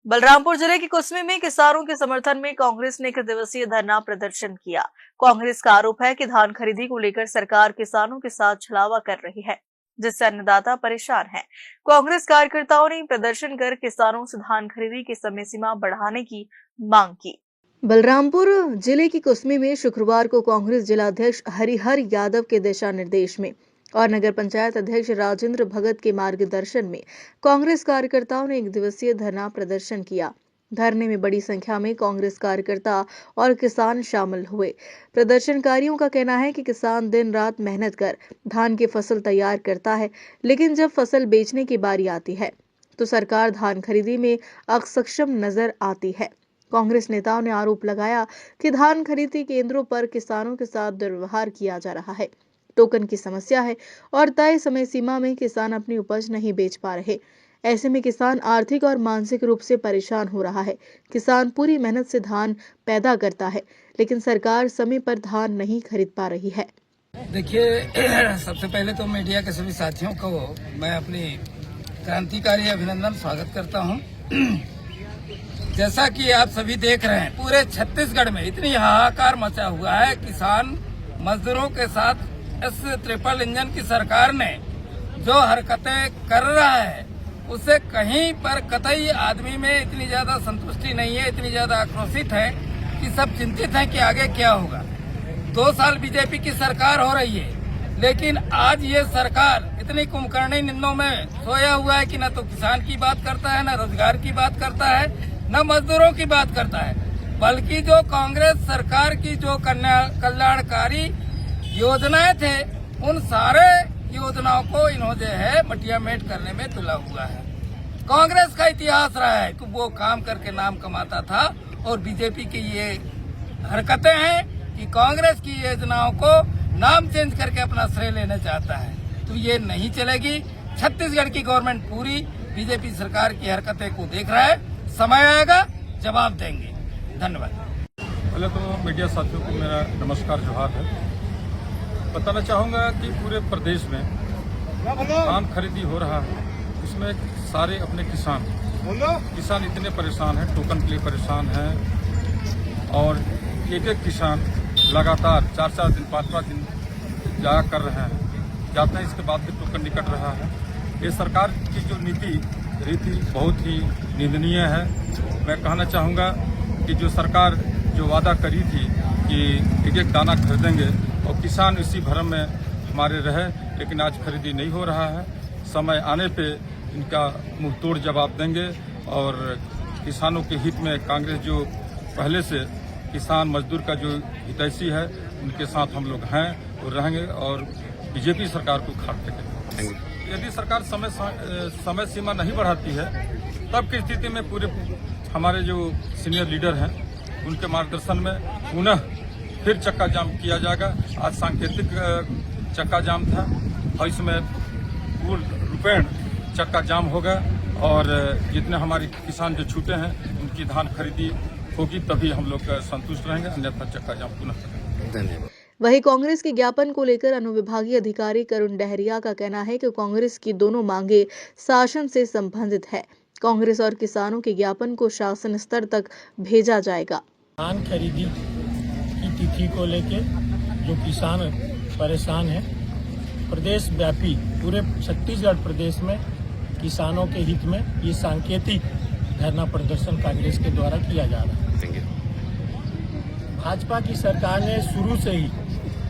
बलरामपुर जिले के कुसमी में किसानों के समर्थन में कांग्रेस ने 1 दिवसीय धरना प्रदर्शन किया। कांग्रेस का आरोप है कि धान खरीदी को लेकर सरकार किसानों के साथ छलावा कर रही है, जिससे अन्नदाता परेशान हैं। कांग्रेस कार्यकर्ताओं ने प्रदर्शन कर किसानों से धान खरीदी की समय सीमा बढ़ाने की मांग की। बलरामपुर जिले की कुसमी में शुक्रवार को कांग्रेस जिलाध्यक्ष हरिहर यादव के दिशा निर्देश में और नगर पंचायत अध्यक्ष राजेंद्र भगत के मार्गदर्शन में कांग्रेस कार्यकर्ताओं ने 1 दिवसीय धरना प्रदर्शन किया। धरने में बड़ी संख्या में कांग्रेस कार्यकर्ता और किसान शामिल हुए। प्रदर्शनकारियों का कहना है कि किसान दिन रात मेहनत कर धान की फसल तैयार करता है, लेकिन जब फसल बेचने की बारी आती है तो सरकार धान खरीदी में अक्षम नजर आती है। कांग्रेस नेताओं ने आरोप लगाया कि धान खरीदी केंद्रों पर किसानों के साथ दुर्व्यवहार किया जा रहा है, टोकन की समस्या है और तय समय सीमा में किसान अपनी उपज नहीं बेच पा रहे। ऐसे में किसान आर्थिक और मानसिक रूप से परेशान हो रहा है। किसान पूरी मेहनत से धान पैदा करता है, लेकिन सरकार समय पर धान नहीं खरीद पा रही है। देखिए, सबसे पहले तो मीडिया के सभी साथियों को मैं अपनी क्रांतिकारी अभिनंदन स्वागत करता हूं। जैसा कि आप सभी देख रहे हैं, पूरे छत्तीसगढ़ में इतनी हाहाकार मचा हुआ है। किसान मजदूरों के साथ इस ट्रिपल इंजन की सरकार ने जो हरकतें कर रहा है, उससे कहीं पर कतई आदमी में इतनी ज्यादा संतुष्टि नहीं है, इतनी ज्यादा आक्रोशित है कि सब चिंतित हैं कि आगे क्या होगा। 2 साल बीजेपी की सरकार हो रही है, लेकिन आज ये सरकार इतनी कुंभकर्णी निंदों में सोया हुआ है कि न तो किसान की बात करता है, न रोजगार की बात करता है, न मजदूरों की बात करता है, बल्कि जो कांग्रेस सरकार की जो कल्याणकारी योजनाएं थे, उन सारे योजनाओं को इन्होंने है मटियामेट करने में तुला हुआ है। कांग्रेस का इतिहास रहा है कि वो काम करके नाम कमाता था, और बीजेपी की ये हरकतें हैं कि कांग्रेस की योजनाओं को नाम चेंज करके अपना श्रेय लेना चाहता है। तो ये नहीं चलेगी। छत्तीसगढ़ की गवर्नमेंट पूरी बीजेपी सरकार की हरकतें को देख रहा है। समय आएगा, जवाब देंगे। धन्यवाद। पहले तो मीडिया साथियों को मेरा नमस्कार, जोहार है। बताना चाहूँगा कि पूरे प्रदेश में धान खरीदी हो रहा है, इसमें सारे अपने किसान इतने परेशान हैं, टोकन के लिए परेशान हैं, और एक किसान लगातार 4-4 दिन 5-5 दिन जाया कर रहे हैं, जाते हैं, इसके बाद भी टोकन निकट रहा है। ये सरकार की जो रीति बहुत ही निंदनीय है। मैं कहना चाहूँगा कि जो सरकार जो वादा करी थी कि एक दाना खरीदेंगे और किसान इसी भ्रम में हमारे रहे, लेकिन आज खरीदी नहीं हो रहा है। समय आने पे इनका मुंह तोड़ जवाब देंगे, और किसानों के हित में कांग्रेस जो पहले से किसान मजदूर का जो हितैषी है, उनके साथ हम लोग हैं और रहेंगे, और बीजेपी सरकार को खाते हैं। यदि सरकार समय सीमा नहीं बढ़ाती है, तब की स्थिति में पूरे हमारे जो सीनियर लीडर हैं, उनके मार्गदर्शन में पुनः फिर चक्का जाम किया जाएगा। आज सांकेतिक चक्का जाम था, और इसमें पूर्ण रूपेण चक्का जाम होगा, और जितने हमारे किसान जो छूटे हैं, उनकी धान खरीदी होगी, तभी हम लोग संतुष्ट रहेंगे, अन्यथा चक्का जाम पुनः करेंगे। धन्यवाद। वहीं कांग्रेस के ज्ञापन को लेकर अनुविभागीय अधिकारी करुण डहरिया का कहना है कि कांग्रेस की दोनों मांगे शासन से संबंधित है। कांग्रेस और किसानों के ज्ञापन को शासन स्तर तक भेजा जाएगा। धान खरीदी की तिथि को लेकर जो किसान परेशान हैं, प्रदेश व्यापी पूरे छत्तीसगढ़ प्रदेश में किसानों के हित में ये सांकेतिक धरना प्रदर्शन कांग्रेस के द्वारा किया जा रहा है। भाजपा की सरकार ने शुरू से ही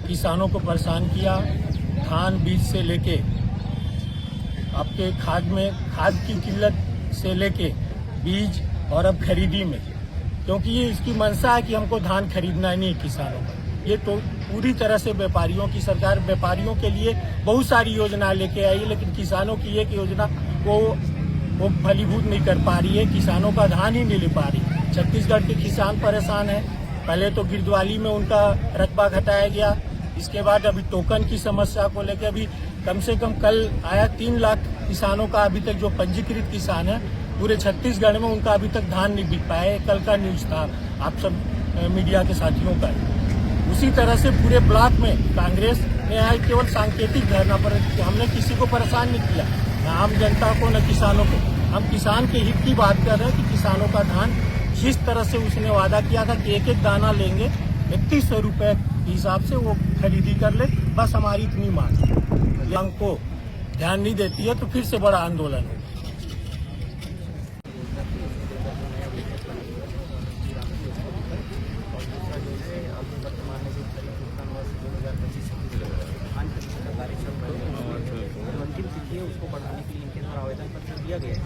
किसानों को परेशान किया, धान बीज से लेके आपके खाद की किल्लत से लेके बीज, और अब खरीदी में, क्योंकि ये इसकी मंशा है कि हमको धान खरीदना नहीं है किसानों का। ये तो पूरी तरह से व्यापारियों की सरकार, व्यापारियों के लिए बहुत सारी योजना लेके आई, लेकिन किसानों की एक योजना वो फलीभूत नहीं कर पा रही है, किसानों का धान ही नहीं ले पा रही। छत्तीसगढ़ के किसान परेशान है। पहले तो गिरदवाली में उनका रकबा घटाया गया, इसके बाद अभी टोकन की समस्या को लेकर अभी कम से कम कल आया 3 लाख किसानों का अभी तक जो पंजीकृत किसान है पूरे छत्तीसगढ़ में, उनका अभी तक धान नहीं बिक पाया। कल का न्यूज था आप सब मीडिया के साथियों का। उसी तरह से पूरे ब्लॉक में कांग्रेस ने आज केवल सांकेतिक धरना पर, हमने किसी को परेशान नहीं किया, न आम जनता को न किसानों को। हम किसान के हित की बात कर रहे हैं कि किसानों का धान जिस तरह से उसने वादा किया था कि एक एक दाना लेंगे 3100 रुपए के हिसाब से वो खरीदी कर ले, बस हमारी इतनी मांग है। मांग को ध्यान नहीं देती है तो फिर से बड़ा आंदोलन होगा। अंतिम तिथि है उसको बढ़ाने के लिए इनके द्वारा आवेदन पत्र दिया गया है।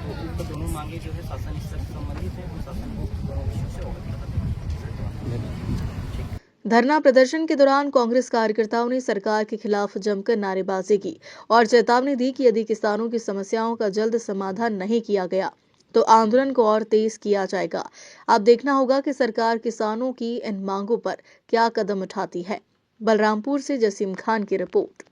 तो उनको दोनों मांगे जो है शासन स्तर से संबंधित है, हम शासन को दोनों विषयों से अवगत कराते हैं। धरना प्रदर्शन के दौरान कांग्रेस कार्यकर्ताओं ने सरकार के खिलाफ जमकर नारेबाजी की और चेतावनी दी कि यदि किसानों की समस्याओं का जल्द समाधान नहीं किया गया तो आंदोलन को और तेज किया जाएगा। अब देखना होगा कि सरकार किसानों की इन मांगों पर क्या कदम उठाती है। बलरामपुर से जसीम खान की रिपोर्ट।